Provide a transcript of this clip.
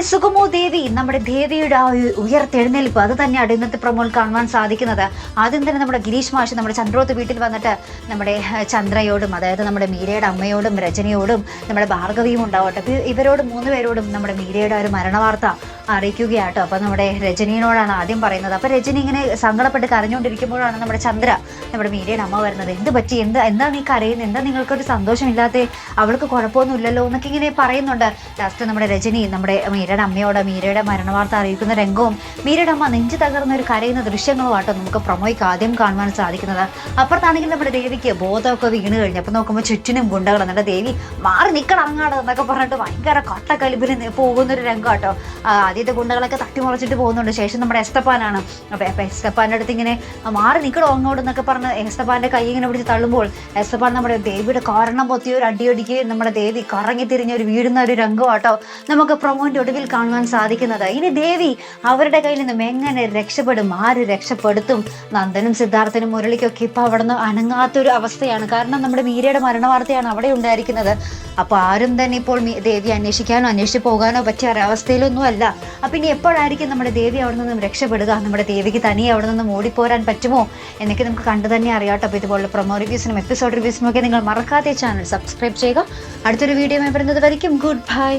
നമ്മുടെ സുഗമോ ദേവി, നമ്മുടെ ദേവിയുടെ ആ ഉയർത്തെഴുന്നേൽപ്പ് അത് തന്നെയാണ് ഇന്നത്തെ പ്രൊമോയിൽ കാണുവാൻ സാധിക്കുന്നത്. ആദ്യം തന്നെ നമ്മുടെ ഗിരീഷ് മാഷ് നമ്മുടെ ചന്ദ്രോത്ത് വീട്ടിൽ വന്നിട്ട് നമ്മുടെ ചന്ദ്രയോടും, അതായത് നമ്മുടെ മീരയുടെ അമ്മയോടും രജനിയോടും നമ്മുടെ ഭാർഗവിയും ഉണ്ടാവട്ടെ, ഇവരോട് 3 പേരോടും നമ്മുടെ മീരയുടെ ഒരു മരണവാർത്ത അറിയിക്കുകയാട്ടോ. അപ്പോൾ നമ്മുടെ രജനീനോടാണ് ആദ്യം പറയുന്നത്. അപ്പോൾ രജനി ഇങ്ങനെ സങ്കടപ്പെട്ട് കരഞ്ഞുകൊണ്ടിരിക്കുമ്പോഴാണ് നമ്മുടെ ചന്ദ്ര, നമ്മുടെ മീരയുടെ അമ്മ വരുന്നത്. എന്ത് പറ്റി, എന്താണ് ഈ കരയുന്നത്, എന്താ നിങ്ങൾക്കൊരു സന്തോഷമില്ലാത്ത, അവൾക്ക് കുഴപ്പമൊന്നും ഇല്ലല്ലോ എന്നൊക്കെ ഇങ്ങനെ പറയുന്നുണ്ട്. ലാസ്റ്റ് നമ്മുടെ രജനി നമ്മുടെ മീരയുടെ അമ്മയോട് മീരയുടെ മരണവാർത്ത അറിയിക്കുന്ന രംഗവും മീരയുടെ അമ്മ നെഞ്ചു തകർന്ന ഒരു കരയുന്ന ദൃശ്യങ്ങളും ആട്ടോ നമുക്ക് പ്രൊമോയ്ക്ക് ആദ്യം കാണുവാൻ സാധിക്കുന്നത്. അപ്പുറത്താണെങ്കിൽ നമ്മുടെ ദേവിക്ക് ബോധമൊക്കെ വീണ് കഴിഞ്ഞു. അപ്പോൾ നോക്കുമ്പോൾ ചുറ്റിനും ഗുണ്ടകൾ, എന്നിട്ട് ദേവി മാറി നിൽക്കണം അങ്ങാട് എന്നൊക്കെ പറഞ്ഞിട്ട് ഭയങ്കര കട്ടക്കലിപ്പിൽ പോകുന്നൊരു രംഗം കേട്ടോ. ആദ്യത്തെ ഗുണ്ടകളൊക്കെ തട്ടിമുറച്ചിട്ട് പോകുന്നുണ്ട്. ശേഷം നമ്മുടെ എസ്തപ്പാനാണ്. അപ്പോൾ എസ്തപ്പാൻ്റെ അടുത്ത് ഇങ്ങനെ മാറി നിൽക്കണോ അങ്ങോട്ട് എന്നൊക്കെ പറഞ്ഞ് എസ്തപ്പാൻ്റെ കൈ ഇങ്ങനെ പിടിച്ച് തള്ളുമ്പോൾ എസ്തപ്പാൻ നമ്മുടെ ദേവിയുടെ കാരണം പൊത്തിയ ഒരു അടിയൊടിക്ക് നമ്മുടെ ദേവി കറങ്ങി തിരിഞ്ഞ് ഒരു വീഴുന്ന ഒരു രംഗം കേട്ടോ നമുക്ക് പ്രൊമോന്റെ ഒടുവിൽ കാണുവാൻ സാധിക്കുന്നത്. ഇനി ദേവി അവരുടെ കയ്യിൽ നിന്നും എങ്ങനെ രക്ഷപ്പെടും, ആര് രക്ഷപ്പെടുത്തും? നന്ദനും സിദ്ധാർത്ഥനും മുരളിക്കൊക്കെ ഇപ്പം അവിടെ നിന്ന് അനങ്ങാത്തൊരു അവസ്ഥയാണ്. കാരണം നമ്മുടെ മീരയുടെ മരണവാർത്തയാണ് അവിടെ ഉണ്ടായിരിക്കുന്നത്. അപ്പോൾ ആരും തന്നെ ഇപ്പോൾ ദേവി അന്വേഷിക്കാനോ അന്വേഷിച്ച് പോകാനോ പറ്റിയ ഒരവസ്ഥയിലൊന്നും അല്ല. അപ്പം ഇനി എപ്പോഴായിരിക്കും നമ്മുടെ ദേവി അവിടെ നിന്നും രക്ഷപ്പെടുക? നമ്മുടെ ദേവിക്ക് തനിയെ അവിടെ നിന്നും ഓടിപ്പോരാൻ പറ്റുമോ എന്നൊക്കെ നമുക്ക് കണ്ടു തന്നെ അറിയാട്ടോ. അപ്പോൾ ഇതുപോലുള്ള പ്രൊമോ റിവ്യൂസിനും എപ്പിസോഡ് റിവ്യൂസിനും ഒക്കെ നിങ്ങൾ മറക്കാതെ ചാനൽ സബ്സ്ക്രൈബ് ചെയ്യുക. അടുത്തൊരു വീഡിയോ വരുന്നത് വരയ്ക്കും ഗുഡ് ബൈ.